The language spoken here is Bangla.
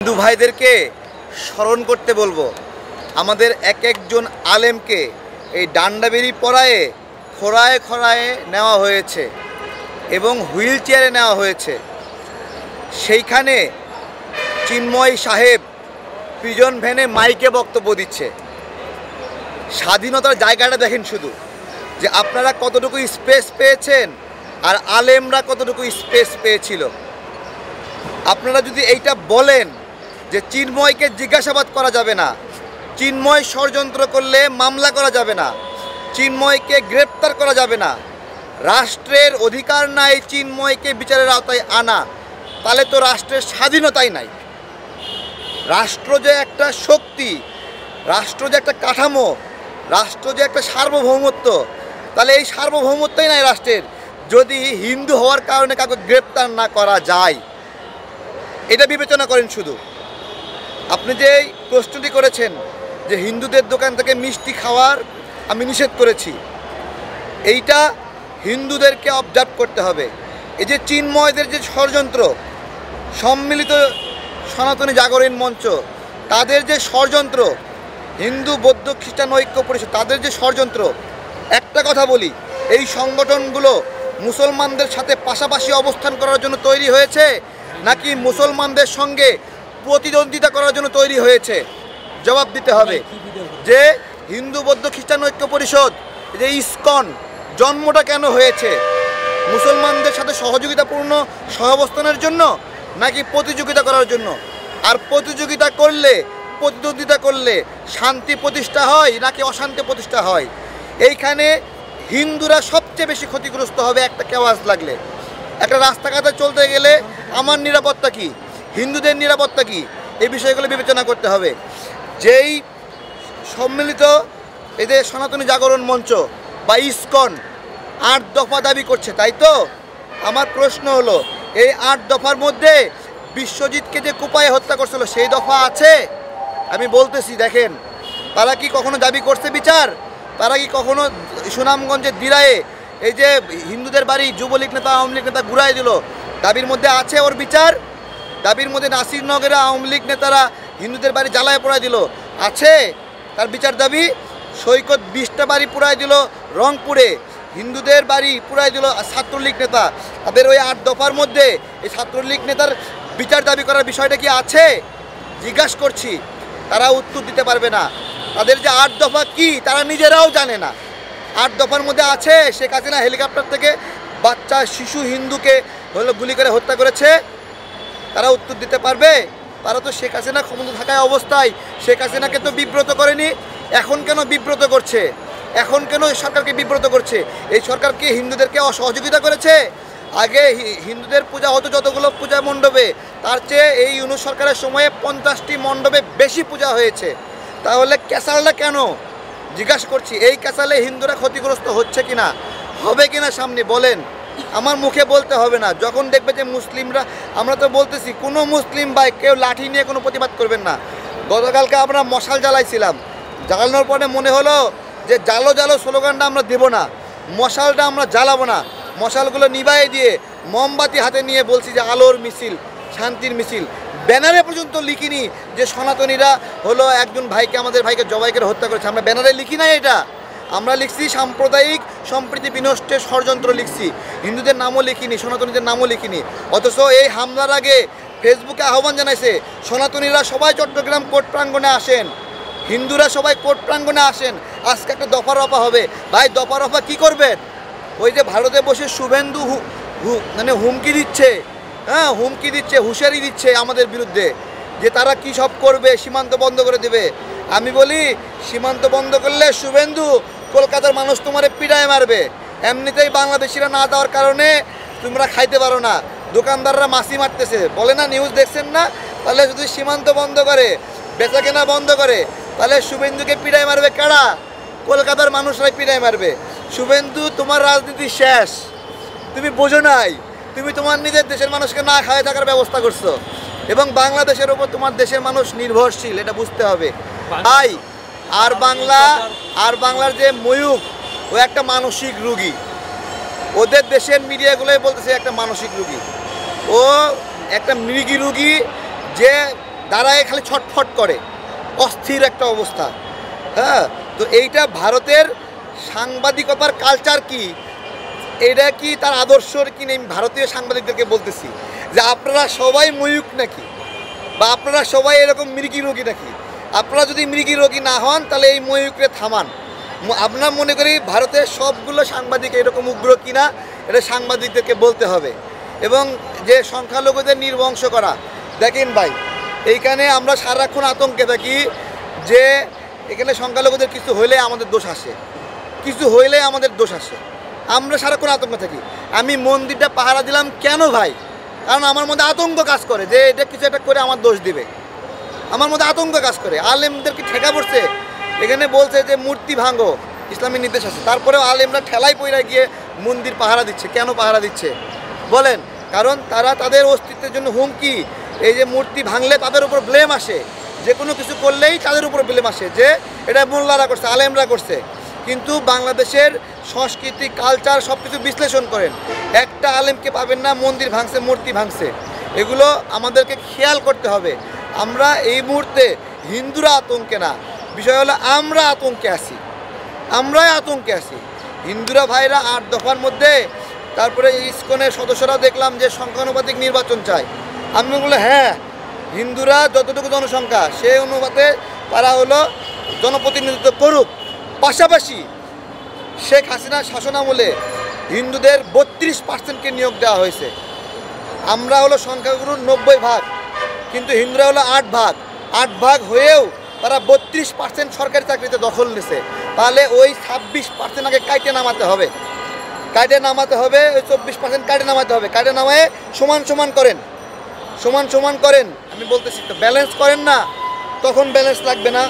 হিন্দু ভাইদেরকে স্মরণ করতে বলবো, আমাদের এক একজন আলেমকে এই ডান্ডাবেরি পরায়ে খোঁড়ায় খোঁড়ায় নেওয়া হয়েছে এবং হুইল চেয়ারে নেওয়া হয়েছে। সেইখানে চিন্ময় সাহেব প্রিজন ভ্যানে মাইকে বক্তব্য দিচ্ছে। স্বাধীনতার জায়গাটা দেখেন শুধু, যে আপনারা কতটুকু স্পেস পেয়েছেন আর আলেমরা কতটুকু স্পেস পেয়েছিল। আপনারা যদি এইটা বলেন যে চিন্ময়কে জিজ্ঞাসাবাদ করা যাবে না, চিন্ময় ষড়যন্ত্র করলে মামলা করা যাবে না, চিন্ময়কে গ্রেপ্তার করা যাবে না, রাষ্ট্রের অধিকার নাই চিন্ময়কে বিচারের আওতায় আনা, তাহলে তো রাষ্ট্রের স্বাধীনতাই নাই। রাষ্ট্র যে একটা শক্তি, রাষ্ট্র যে একটা কাঠামো, রাষ্ট্র যে একটা সার্বভৌমত্ব, তাহলে এই সার্বভৌমত্বই নাই রাষ্ট্রের যদি হিন্দু হওয়ার কারণে কাউকে গ্রেপ্তার না করা যায়। এটা বিবেচনা করেন শুধু। আপনি যে প্রশ্নটি করেছেন যে হিন্দুদের দোকান থেকে মিষ্টি খাওয়ার আমি নিষেধ করেছি, এইটা হিন্দুদেরকে অবজার্ভ করতে হবে। এই যে চিন্ময়দের যে ষড়যন্ত্র, সম্মিলিত সনাতনী জাগরণ মঞ্চ তাদের যে ষড়যন্ত্র, হিন্দু বৌদ্ধ খ্রিস্টান ঐক্য পরিষদ তাদের যে ষড়যন্ত্র, একটা কথা বলি, এই সংগঠনগুলো মুসলমানদের সাথে পাশাপাশি অবস্থান করার জন্য তৈরি হয়েছে নাকি মুসলমানদের সঙ্গে প্রতিদ্বন্দ্বিতা করার জন্য তৈরি হয়েছে? জবাব দিতে হবে। যে হিন্দু বৌদ্ধ খ্রিস্টান ঐক্য পরিষদ, যে ইসকন জন্মটা কেন হয়েছে? মুসলমানদের সাথে সহযোগিতাপূর্ণ সহাবস্থানের জন্য নাকি প্রতিযোগিতা করার জন্য? আর প্রতিযোগিতা করলে, প্রতিদ্বন্দ্বিতা করলে শান্তি প্রতিষ্ঠা হয় নাকি অশান্তি প্রতিষ্ঠা হয়? এইখানে হিন্দুরা সবচেয়ে বেশি ক্ষতিগ্রস্ত হবে একটা কেওয়াজ লাগলে। একটা রাস্তাঘাটে চলতে গেলে আমার নিরাপত্তা কি, হিন্দুদের নিরাপত্তা কি, এই বিষয়গুলো বিবেচনা করতে হবে। যেই সম্মিলিত এদের সনাতনী জাগরণ মঞ্চ বা ইসকন 8 দফা দাবি করছে, তাই তো? আমার প্রশ্ন হলো, এই 8 দফার মধ্যে বিশ্বজিৎকে যে কুপায়ে হত্যা করছিল সেই দফা আছে? আমি বলতেছি, দেখেন, তারা কি কখনো দাবি করছে বিচার? তারা কি কখনো সুনামগঞ্জের দিরায়ে এই যে হিন্দুদের বাড়ি যুবলীগ নেতা আওয়ামী লীগ নেতা ঘুরাই দিল, দাবির মধ্যে আছে ওর বিচার? দাবির মধ্যে নাসিরনগরে আওয়ামী লীগ নেতারা হিন্দুদের বাড়ি জ্বালায় পোড়াই দিল, আছে তার বিচার দাবি? সৈকত 20টা বাড়ি পুরাই দিল রংপুরে, হিন্দুদের বাড়ি পুরাই দিল ছাত্রলীগ নেতা, তাদের ওই 8 দফার মধ্যে এই ছাত্রলীগ নেতার বিচার দাবি করার বিষয়টা কি আছে? জিজ্ঞাসা করছি। তারা উত্তর দিতে পারবে না। তাদের যে 8 দফা কি তারা নিজেরাও জানে না। 8 দফার মধ্যে আছে শেখ হাসিনা হেলিকপ্টার থেকে বাচ্চা শিশু হিন্দুকে গুলি করে হত্যা করেছে, তারা উত্তর দিতে পারবে? তারা তো শেখ হাসিনা ক্ষমতা থাকায় অবস্থায় শেখ হাসিনাকে তো বিব্রত করেনি, এখন কেন বিব্রত করছে? এখন কেন সরকারকে বিব্রত করছে? এই সরকারকে হিন্দুদেরকে অসহযোগিতা করেছে? আগে হিন্দুদের পূজা হতো যতগুলো পূজা মণ্ডপে, তার চেয়ে এই ইউনূস সরকারের সময়ে 50টি মণ্ডপে বেশি পূজা হয়েছে। তাহলে ক্যাসালটা কেন? জিজ্ঞাসা করছি। এই ক্যাসালে হিন্দুরা ক্ষতিগ্রস্ত হচ্ছে কিনা, হবে কিনা সামনে বলেন। আমার মুখে বলতে হবে না। যখন দেখবে যে মুসলিমরা, আমরা তো বলতেছি কোনো মুসলিম ভাই কেউ লাঠি নিয়ে কোনো প্রতিবাদ করবেন না। গতকালকে আমরা মশাল জ্বালাইছিলাম, জ্বালানোর পরে মনে হলো যে জালো জালো স্লোগানটা আমরা দেব না, মশালটা আমরা জ্বালাবো না, মশালগুলো নিভাই দিয়ে মোমবাতি হাতে নিয়ে বলছি যে আলোর মিছিল, শান্তির মিছিল। ব্যানারে পর্যন্ত লিখিনি যে সনাতনীরা হলো একজন ভাইকে, আমাদের ভাইকে জবাই করে হত্যা করেছে। আমরা ব্যানারে লিখি না এটা, আমরা লিখছি সাম্প্রদায়িক সম্প্রীতি বিনষ্টের ষড়যন্ত্র লিখছি, হিন্দুদের নামও লিখিনি, সনাতনীদের নামও লিখিনি। অথচ এই হামলার আগে ফেসবুকে আহ্বান জানাইছে সনাতনীরা সবাই চট্টগ্রাম কোর্ট প্রাঙ্গণে আসেন, হিন্দুরা সবাই কোর্ট প্রাঙ্গণে আসেন, আজকে একটা দফা রফা হবে। ভাই দফা রফা কী করবেন? ওই যে ভারতে বসে শুভেন্দু মানে হুমকি দিচ্ছে, হ্যাঁ হুমকি দিচ্ছে, হুঁশিয়ারি দিচ্ছে আমাদের বিরুদ্ধে যে তারা কি সব করবে, সীমান্ত বন্ধ করে দেবে। আমি বলি সীমান্ত বন্ধ করলে শুভেন্দু কলকাতার মানুষ তোমারে পিড়ায় মারবে। এমনিতেই বাংলাদেশিরা না দেওয়ার কারণে তোমরা খাইতে পারো না, দোকানদাররা মাছি মারতেছে, বলে না, নিউজ দেখছেন না? তাহলে যদি সীমান্ত বন্ধ করে, বেচা কেনা বন্ধ করে, তাহলে শুভেন্দুকে পিড়ায় মারবে কারা? কলকাতার মানুষরাই পিড়ায় মারবে। শুভেন্দু তোমার রাজনীতি শেষ, তুমি বোঝো নাই, তুমি তোমার নিজের দেশের মানুষকে না খাওয়াই থাকার ব্যবস্থা করছো এবং বাংলাদেশের ওপর তোমার দেশের মানুষ নির্ভরশীল, এটা বুঝতে হবে। তাই আর বাংলার যে ময়ূক, ও একটা মানসিক রুগী। ওদের দেশের মিডিয়াগুলোই বলতেছে একটা মানসিক রুগী, ও একটা মৃগী রুগী যে দাঁড়ায় খালি ছটফট করে, অস্থির একটা অবস্থা। হ্যাঁ, তো এইটা ভারতের সাংবাদিকতার কালচার কি, এটা কি তার আদর্শর কি নেই? ভারতীয় সাংবাদিকদেরকে বলতেছি যে আপনারা সবাই ময়ূক নাকি, বা আপনারা সবাই এরকম মৃগী রোগী নাকি? আপনারা যদি মৃগী রোগী না হন তাহলে এই ময়ূকরে থামান। আপনার মনে করি ভারতের সবগুলো সাংবাদিক এরকম উগ্র কিনা এটা সাংবাদিকদেরকে বলতে হবে। এবং যে সংখ্যালঘুদের নির্বংশ করা, দেখেন ভাই, এইখানে আমরা সারাক্ষণ আতঙ্কে থাকি যে এখানে সংখ্যালঘুদের কিছু হইলে আমাদের দোষ আসে, কিছু হইলে আমাদের দোষ আসে, আমরা সারাক্ষণ আতঙ্কে থাকি। আমি মন্দিরটা পাহারা দিলাম কেন ভাই? কারণ আমার মধ্যে আতঙ্ক কাজ করে যে এটা কিছু একটা করে আমার দোষ দিবে, আমার মধ্যে আতঙ্ক কাজ করে। আলেমদেরকে ঠেকা পড়ছে, এখানে বলছে যে মূর্তি ভাঙো, ইসলামী নির্দেশ আছে, তারপরেও আলেমরা ঠেলাই পইরা গিয়ে মন্দির পাহারা দিচ্ছে। কেন পাহারা দিচ্ছে বলেন? কারণ তারা তাদের অস্তিত্বের জন্য হুমকি। এই যে মূর্তি ভাঙলে তাদের উপর ব্লেম আসে, যে কোনো কিছু করলেই তাদের উপর ব্লেম আসে যে এটা মোল্লারা করছে, আলেমরা করছে। কিন্তু বাংলাদেশের সংস্কৃতি, কালচার সব কিছু বিশ্লেষণ করেন, একটা আলেমকে পাবেন না মন্দির ভাঙছে, মূর্তি ভাঙছে। এগুলো আমাদেরকে খেয়াল করতে হবে। আমরা এই মুহূর্তে হিন্দুরা আতঙ্কে না, বিষয় হলো আমরা আতঙ্কে আছি, আমরাই আতঙ্কে আছি। হিন্দুরা ভাইরা 8 দফার মধ্যে, তারপরে ইসকনের সদস্যরাও দেখলাম যে সংখ্যানুপাতিক নির্বাচন চায়। আমি বললাম হ্যাঁ, হিন্দুরা যতটুকু জনসংখ্যা সেই অনুপাতে তারা হলো জনপ্রতিনিধিত্ব করুক। পাশাপাশি শেখ হাসিনার শাসনামলে হিন্দুদের 32%কে নিয়োগ দেওয়া হয়েছে। আমরা হলো সংখ্যাগুরুর 90 ভাগ, কিন্তু হিন্দুরা হলো 8 ভাগ। 8 ভাগ হয়েও তারা 32% সরকারি চাকরিতে দখল নিছে। তাহলে ওই 26% আগে কাইটে নামাতে হবে, কাইটে নামাতে হবে, ওই 24% কাইটে নামাতে হবে। কাইটে নামায় সমান সমান করেন, সমান সমান করেন। আমি বলতেছি তো ব্যালেন্স করেন না, তখন ব্যালেন্স লাগবে না।